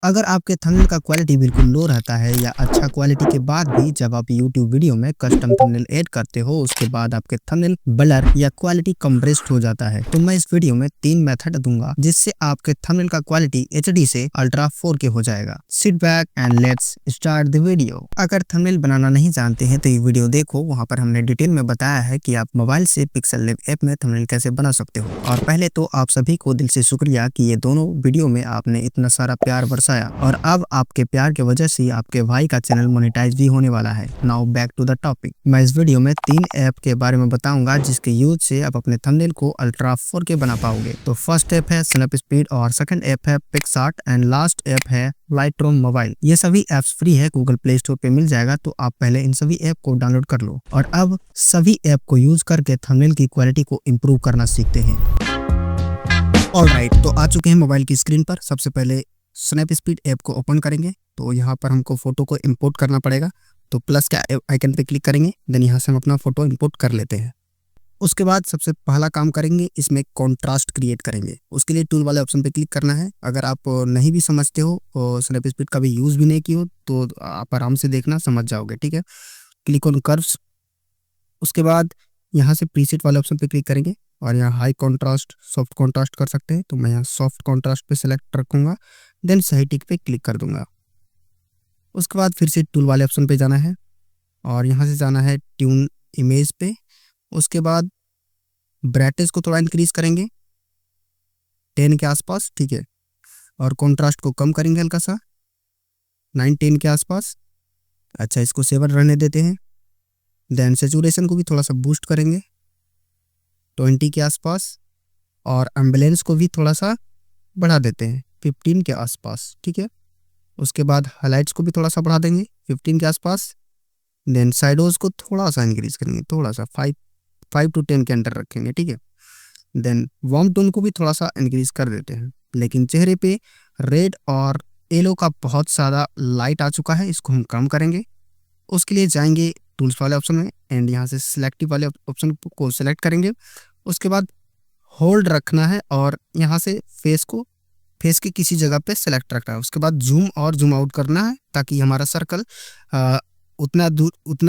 अगर आपके थंबनेल का क्वालिटी बिल्कुल लो रहता है या अच्छा क्वालिटी के बाद भी जब आप YouTube वीडियो में कस्टम थंबनेल ऐड करते हो उसके बाद आपके थंबनेल ब्लर या क्वालिटी कंप्रेस्ड हो जाता है, तो मैं इस वीडियो में 3 मेथड दूंगा जिससे आपके थंबनेल का क्वालिटी HD से अल्ट्रा 4K हो जाएगा। Sit back and let's start the video. अगर थंबनेल बनाना नहीं जानते हैं तो ये वीडियो देखो, वहाँ पर हमने डिटेल में बताया है कि आप मोबाइल से पिक्सल लैब ऐप में थंबनेल कैसे बना सकते हो। और पहले तो आप सभी को दिल से शुक्रिया कि ये दोनों वीडियो में आपने इतना सारा प्यार बरसाया और अब आपके प्यार की वजह से आपके भाई का चैनल मोनेटाइज भी होने वाला है। Now back to the topic. मैं इस वीडियो में 3 ऐप के बारे में बताऊंगा जिसके यूज से आप अपने थंबनेल को अल्ट्रा 4K बना पाओगे। तो फर्स्ट ऐप है स्नैपस्पीड और सेकंड ऐप है पिक्सआर्ट एंड लास्ट ऐप है लाइटरूम मोबाइल। ये सभी ऐप्स फ्री है, गूगल प्ले स्टोर पे मिल जाएगा, तो आप पहले इन सभी ऐप को डाउनलोड कर लो और अब सभी ऐप को यूज करके थंबनेल की क्वालिटी को इम्प्रूव करना सीखते हैं। ऑलराइट, तो आ चुके हैं मोबाइल की स्क्रीन पर। सबसे पहले स्नैपस्पीड ऐप को ओपन करेंगे तो यहाँ पर हमको फोटो को इंपोर्ट करना पड़ेगा। तो प्लस के आइकन पे क्लिक करेंगे, देन यहाँ से हम अपना फोटो इंपोर्ट कर लेते हैं। उसके बाद सबसे पहला काम करेंगे, इसमें कॉन्ट्रास्ट क्रिएट करेंगे। उसके लिए टूल वाले ऑप्शन पे क्लिक करना है। अगर आप नहीं भी समझते हो और स्नैपस्पीड का भी यूज़ भी नहीं किए हो तो आप आराम से देखना समझ जाओगे, ठीक है। Click on curves. उसके बाद यहाँ से प्रीसेट वाले ऑप्शन पे क्लिक करेंगे और यहाँ हाई कॉन्ट्रास्ट, सॉफ्ट कॉन्ट्रास्ट कर सकते हैं। तो मैं यहाँ सॉफ्ट कॉन्ट्रास्ट पे सेलेक्ट रखूँगा, देन सही टिक पे क्लिक कर दूंगा। उसके बाद फिर से टूल वाले ऑप्शन पे जाना है और यहाँ से जाना है ट्यून इमेज पे। उसके बाद ब्राइटनेस को थोड़ा इंक्रीज करेंगे 10 के आसपास, ठीक है। और कॉन्ट्रास्ट को कम करेंगे हल्का सा 9-10 के आसपास। अच्छा, इसको सेवर रहने देते हैं। देन सेचुरेशन को भी थोड़ा सा बूस्ट करेंगे 20 के आसपास और एम्बुलेंस को भी थोड़ा सा बढ़ा देते हैं 15 के आसपास, ठीक है। उसके बाद हाइलाइट्स को भी थोड़ा सा बढ़ा देंगे 15 के आसपास। देन साइडोज को थोड़ा सा इंक्रीज करेंगे, थोड़ा सा 5 to 10 के अंदर रखेंगे, ठीक है। देन वार्म टोन को भी थोड़ा सा इंक्रीज कर देते हैं। लेकिन चेहरे पे रेड और येलो का बहुत ज़्यादा लाइट आ चुका है, इसको हम कम करेंगे। उसके लिए जाएंगे टूल्स वाले ऑप्शन में एंड यहाँ से सिलेक्टिव वाले ऑप्शन को सिलेक्ट करेंगे। उसके बाद होल्ड रखना है और यहाँ से फेस के किसी जगह पे सेलेक्ट रखना है। उसके बाद जूम और जूम आउट करना है ताकि हमारा सर्कल उतना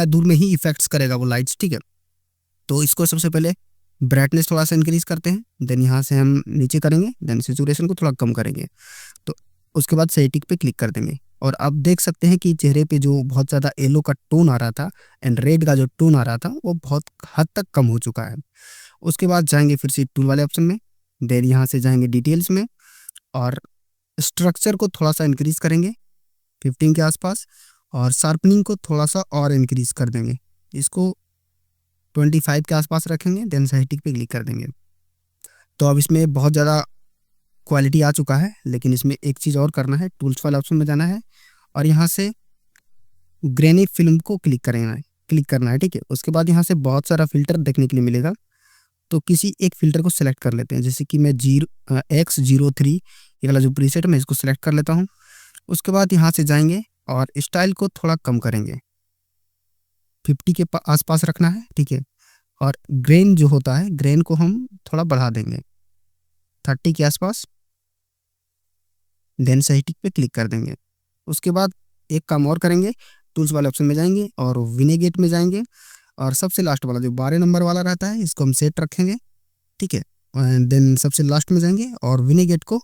दूर में ही इफेक्ट्स करेगा वो लाइट्स, ठीक है। तो इसको सबसे पहले ब्राइटनेस थोड़ा सा इंक्रीज करते हैं, देन यहाँ से हम नीचे करेंगे, देन सेचुरेशन को थोड़ा कम करेंगे। तो उसके बाद सेटिंग पे क्लिक कर देंगे और अब देख सकते हैं कि चेहरे पे जो बहुत ज़्यादा येलो का टोन आ रहा था एंड रेड का जो टोन आ रहा था वो बहुत हद तक कम हो चुका है। उसके बाद जाएंगे फिर से टूल वाले ऑप्शन में, देन यहाँ से जाएंगे डिटेल्स में और स्ट्रक्चर को थोड़ा सा इंक्रीज करेंगे 15 के आसपास और शार्पनिंग को थोड़ा सा और इंक्रीज कर देंगे, इसको 25 के आसपास रखेंगे। देन सही टिक पे क्लिक कर देंगे। तो अब इसमें बहुत ज़्यादा क्वालिटी आ चुका है, लेकिन इसमें एक चीज़ और करना है। टूल्स वाले ऑप्शन में जाना है और यहाँ से ग्रेनी फिल्म को क्लिक करना है, ठीक है। उसके बाद यहाँ से बहुत सारा फिल्टर देखने के लिए मिलेगा, तो किसी एक फ़िल्टर को सिलेक्ट कर लेते हैं। जैसे कि मैं X03 ये वाला जो प्रीसेट है मैं इसको सिलेक्ट कर लेता हूँ। उसके बाद यहाँ से जाएंगे और स्टाइल को थोड़ा कम करेंगे, 50 के आसपास रखना है, ठीक है। और ग्रेन जो होता है, ग्रेन को हम थोड़ा बढ़ा देंगे 30 के आसपास, देन सही टिक पे क्लिक कर देंगे। उसके बाद एक काम और करेंगे, टूल्स वाले ऑप्शन में जाएंगे और विनेगेट में जाएंगे और सबसे लास्ट वाला जो 12 नंबर वाला रहता है इसको हम सेट रखेंगे, ठीक है। देन सबसे लास्ट में जाएंगे और विनेगेट को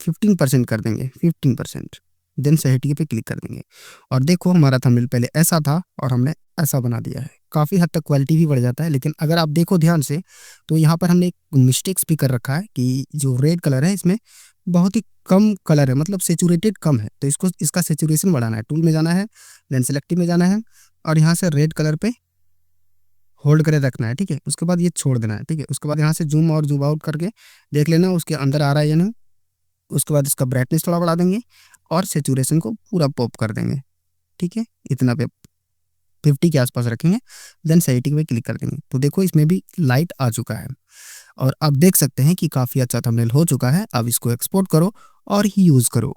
15% कर देंगे, 15%। देन सही टिक पे क्लिक कर देंगे और देखो हमारा थंबनेल पहले ऐसा था और हमने ऐसा बना दिया है। काफ़ी हद तक क्वालिटी भी बढ़ जाता है, लेकिन अगर आप देखो ध्यान से तो यहाँ पर हमने एक मिस्टेक्स भी कर रखा है कि जो रेड कलर है इसमें बहुत ही कम कलर है, मतलब सेचुरेटेड कम है। तो इसका सेचुरेशन बढ़ाना है। टूल में जाना है, देन सेलेक्टिव में जाना है और यहाँ से रेड कलर पे होल्ड करे रखना है, ठीक है। उसके बाद ये छोड़ देना है, ठीक है। उसके बाद यहाँ से जूम और जूम आउट करके देख लेना उसके अंदर आ रहा है या नहीं। उसके बाद इसका ब्राइटनेस थोड़ा बढ़ा देंगे और सेचुरेशन को पूरा पॉप कर देंगे, ठीक है। इतना पे 50 के आसपास रखेंगे, देन सेटिंग पे क्लिक कर देंगे। तो देखो इसमें भी लाइट आ चुका है और अब देख सकते हैं कि काफ़ी अच्छा थंबनेल हो चुका है। अब इसको एक्सपोर्ट करो और ही यूज़ करो।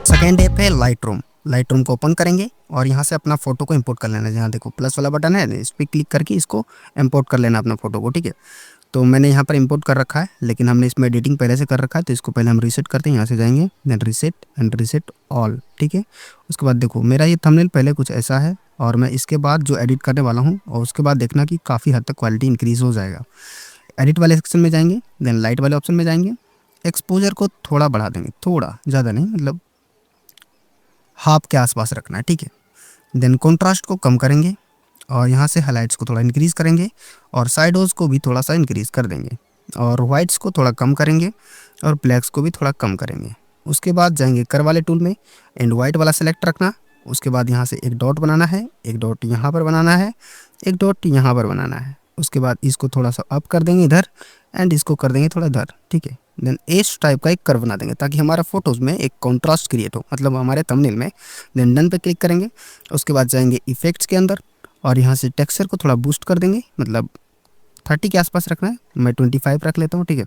सेकेंड ऐप है लाइटरूम को ओपन करेंगे और यहाँ से अपना फोटो को इंपोर्ट कर लेना है। जहाँ देखो प्लस वाला बटन है, इस पर क्लिक करके इसको इंपोर्ट कर लेना अपना फोटो को, ठीक है। तो मैंने यहाँ पर इंपोर्ट कर रखा है, लेकिन हमने इसमें एडिटिंग पहले से कर रखा है, तो इसको पहले हम रीसेट करते हैं। यहाँ से जाएंगे, then reset and reset all, ठीक है। उसके बाद देखो मेरा ये थंबनेल पहले कुछ ऐसा है, और मैं इसके बाद जो एडिट करने वाला हूँ, और उसके बाद देखना कि काफ़ी हद तक क्वालिटी इंक्रीज़ हो जाएगा। एडिट वाले सेक्शन में जाएंगे, देन लाइट वाले ऑप्शन में जाएंगे, एक्सपोजर को थोड़ा बढ़ा देंगे, थोड़ा ज़्यादा नहीं, मतलब हाफ के आसपास रखना है, ठीक है। देन कॉन्ट्रास्ट को कम करेंगे, और यहाँ से हाइलाइट्स को थोड़ा इंक्रीज़ करेंगे, और साइडोज़ को भी थोड़ा सा इंक्रीज़ कर देंगे, और वाइट्स को थोड़ा कम करेंगे, और ब्लैक्स को भी थोड़ा कम करेंगे। उसके बाद जाएंगे कर वाले टूल में, एंड वाइट वाला सेलेक्ट रखना। उसके बाद यहाँ से एक डॉट बनाना है, एक डॉट यहाँ पर बनाना है, एक डॉट यहाँ पर बनाना है। उसके बाद इसको थोड़ा सा अप कर देंगे इधर, एंड इसको कर देंगे थोड़ा इधर, ठीक है। देन एस टाइप का एक कर्व बना देंगे, ताकि हमारा फोटोज़ में एक कॉन्ट्रास्ट क्रिएट हो, मतलब हमारे थंबनेल में। देन डन पे क्लिक करेंगे। उसके बाद जाएंगे इफेक्ट्स के अंदर, और यहाँ से टेक्सचर को थोड़ा बूस्ट कर देंगे, मतलब 30 के आसपास रखना है, मैं 25 रख लेता हूँ, ठीक है।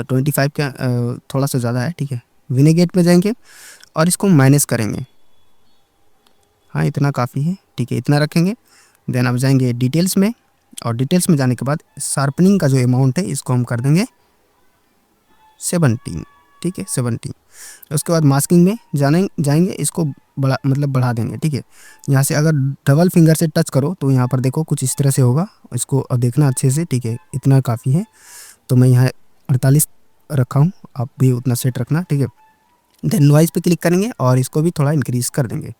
25 का थोड़ा सा ज़्यादा है, ठीक है। विनेगेट में जाएंगे और इसको माइनस करेंगे, हाँ इतना काफ़ी है, ठीक है, इतना रखेंगे। देन अब जाएंगे डिटेल्स में, और डिटेल्स में जाने के बाद शार्पनिंग का जो अमाउंट है इसको हम कर देंगे 17, ठीक है, 17। उसके बाद मास्किंग में जाएंगे, इसको बड़ा मतलब बढ़ा देंगे, ठीक है। यहाँ से अगर डबल फिंगर से टच करो तो यहाँ पर देखो कुछ इस तरह से होगा, इसको अब देखना अच्छे से, ठीक है, इतना काफ़ी है। तो मैं यहाँ 48 रखा हूँ, आप भी उतना सेट रखना, ठीक है। देन नॉइज़ पे क्लिक करेंगे और इसको भी थोड़ा इंक्रीज़ कर देंगे।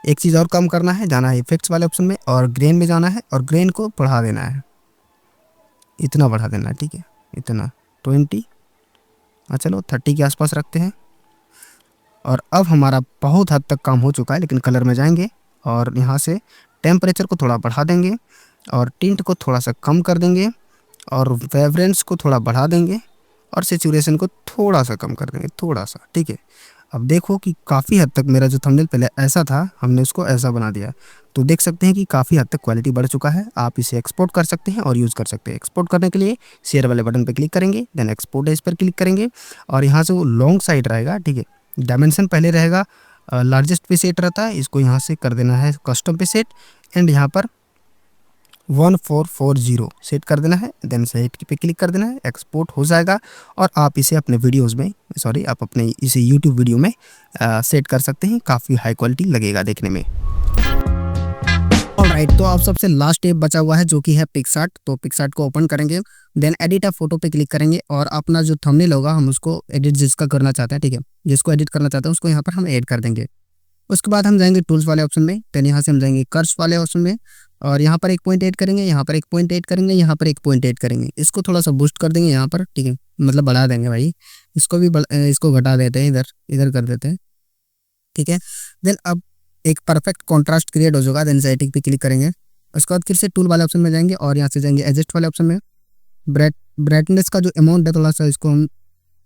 एक चीज़ और कम करना है, जाना है इफेक्ट्स वाले ऑप्शन में, और ग्रेन में जाना है, और ग्रेन को बढ़ा देना है, इतना बढ़ा देना है, ठीक है, इतना 20, चलो 30 के आसपास रखते हैं। और अब हमारा बहुत हद तक काम हो चुका है, लेकिन कलर में जाएंगे और यहाँ से टेम्परेचर को थोड़ा बढ़ा देंगे, और टिंट को थोड़ा सा कम कर देंगे, और वाइब्रेंस को थोड़ा बढ़ा देंगे, और सैचुरेशन को थोड़ा सा कम कर देंगे, थोड़ा सा, ठीक है। अब देखो कि काफ़ी हद तक मेरा जो थंबनेल पहले ऐसा था, हमने उसको ऐसा बना दिया। तो देख सकते हैं कि काफ़ी हद तक क्वालिटी बढ़ चुका है। आप इसे एक्सपोर्ट कर सकते हैं और यूज़ कर सकते हैं। एक्सपोर्ट करने के लिए शेयर वाले बटन पर क्लिक करेंगे, देन एक्सपोर्ट एज पर क्लिक करेंगे, और यहाँ से वो लॉन्ग साइड रहेगा, ठीक है। डायमेंशन पहले रहेगा लार्जेस्ट पे सेट रहता है, इसको यहाँ से कर देना है कस्टम पे सेट, एंड यहाँ पर 1440 सेट कर देना है। देन सेट पे क्लिक कर देना है, एक्सपोर्ट हो जाएगा, और आप इसे अपने वीडियोस में आप अपने इसे यूट्यूब वीडियो में सेट कर सकते हैं। काफ़ी हाई क्वालिटी लगेगा देखने में। ऑलराइट, तो अब सबसे लास्ट स्टेप बचा हुआ है, जो कि है पिक्सआर्ट। तो पिक्सआर्ट को ओपन करेंगे, देन एडिट अ फोटो पे क्लिक करेंगे, और अपना जो थंबनेल होगा हम उसको एडिट जिसका करना चाहते हैं, ठीक है, जिसको एडिट करना चाहते हैं उसको यहाँ पर हम ऐड कर देंगे। उसके बाद हम जाएंगे टूल्स वाले ऑप्शन में, देन यहाँ से हम जाएंगे कर्व्स वाले ऑप्शन में, और यहाँ पर एक पॉइंट ऐड करेंगे, यहाँ पर एक पॉइंट ऐड करेंगे, यहाँ पर एक पॉइंट ऐड करेंगे। इसको थोड़ा सा बूस्ट कर देंगे यहाँ पर, ठीक है, मतलब बढ़ा देंगे भाई, इसको भी इसको घटा देते हैं, इधर इधर कर देते हैं, ठीक है। देन अब एक परफेक्ट कॉन्ट्रास्ट क्रिएट हो जाएगा। देन सेटिंग पे क्लिक करेंगे, उसके बाद फिर से टूल वाले ऑप्शन में जाएंगे, और यहाँ से जाएंगे एडजस्ट वाले ऑप्शन में। ब्राइटनेस का जो अमाउंट है थोड़ा सा इसको हम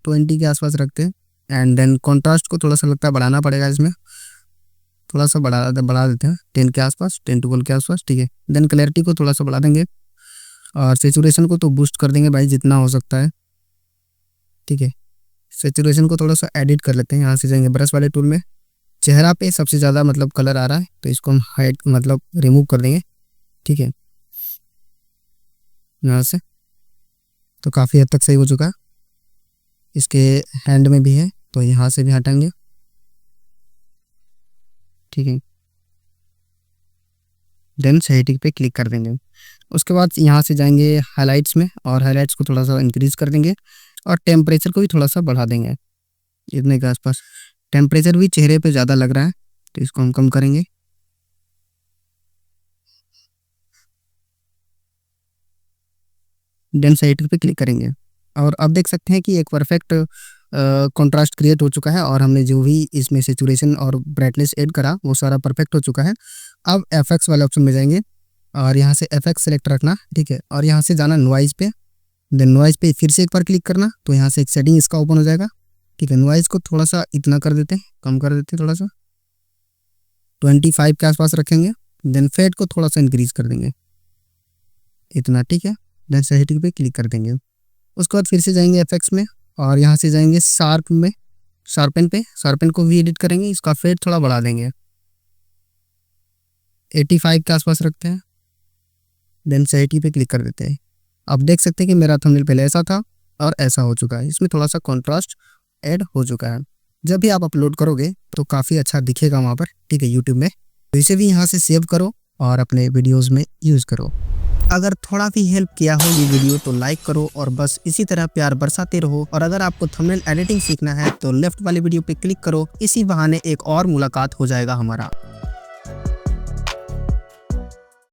20 के आसपास रखते हैं, एंड देन कॉन्ट्रास्ट को थोड़ा सा लगता है बढ़ाना पड़ेगा, इसमें थोड़ा सा बढ़ा देते हैं 10 के आसपास, 10-12 के आसपास, ठीक है। देन क्लैरिटी को थोड़ा सा बढ़ा देंगे, और सेचुरेशन को तो बूस्ट कर देंगे भाई जितना हो सकता है, ठीक है। सेचुरेशन को थोड़ा सा एडिट कर लेते हैं। यहाँ से जाएंगे ब्रश वाले टूल में, चेहरा पे सबसे ज़्यादा मतलब कलर आ रहा है, तो इसको हम हाइड मतलब रिमूव कर देंगे, ठीक है, यहाँ से। तो काफ़ी हद तक सही हो चुका है। इसके हैंड में भी है, तो यहाँ से भी हटाएंगे, ठीक है। देन सेटिंग पे क्लिक कर देंगे। उसके बाद यहाँ से जाएंगे हाइलाइट्स में, और हाइलाइट्स को थोड़ा सा इंक्रीज़ कर देंगे, और टेम्परेचर को भी थोड़ा सा बढ़ा देंगे, इतने के आसपास। टेम्परेचर भी चेहरे पे ज़्यादा लग रहा है, तो इसको हम कम करेंगे। देन सेटिंग पे क्लिक करेंगे, और अब देख सकते हैं कि एक परफेक्ट कंट्रास्ट क्रिएट हो चुका है, और हमने जो भी इसमें सेचुरेशन और ब्राइटनेस ऐड करा वो सारा परफेक्ट हो चुका है। अब एफएक्स वाले ऑप्शन में जाएंगे, और यहाँ से एफएक्स सेलेक्ट रखना, ठीक है, और यहाँ से जाना नॉइज़ पे। देन नॉइज़ पे फिर से एक बार क्लिक करना, तो यहाँ से एक सेटिंग इसका ओपन हो जाएगा, ठीक है। नॉइज़ को थोड़ा सा इतना कर देते हैं, कम कर देते हैं, थोड़ा सा 25 के आसपास रखेंगे। देन फेड को थोड़ा सा इंक्रीज़ कर देंगे, इतना, ठीक है। देन सेटिंग पे क्लिक कर देंगे। उसके बाद फिर से जाएंगे एफएक्स में, और यहाँ से जाएंगे शार्प में, शार्पन पे, शार्पन को भी एडिट करेंगे, इसका फेड थोड़ा बढ़ा देंगे, 85 के आसपास रखते हैं। देन 80 पे क्लिक कर देते हैं। आप देख सकते हैं कि मेरा थंबनेल पहले ऐसा था और ऐसा हो चुका है। इसमें थोड़ा सा कॉन्ट्रास्ट ऐड हो चुका है। जब भी आप अपलोड करोगे तो काफ़ी अच्छा दिखेगा वहाँ पर, ठीक है, यूट्यूब में। तो इसे भी यहाँ से सेव करो और अपने वीडियोज़ में यूज़ करो। अगर थोड़ा भी हेल्प किया हो ये वीडियो तो लाइक करो और बस इसी तरह प्यार बरसाते रहो। और अगर आपको थंबनेल एडिटिंग सीखना है तो लेफ्ट वाले वीडियो पे क्लिक करो। इसी बहाने एक और मुलाकात हो जाएगा हमारा।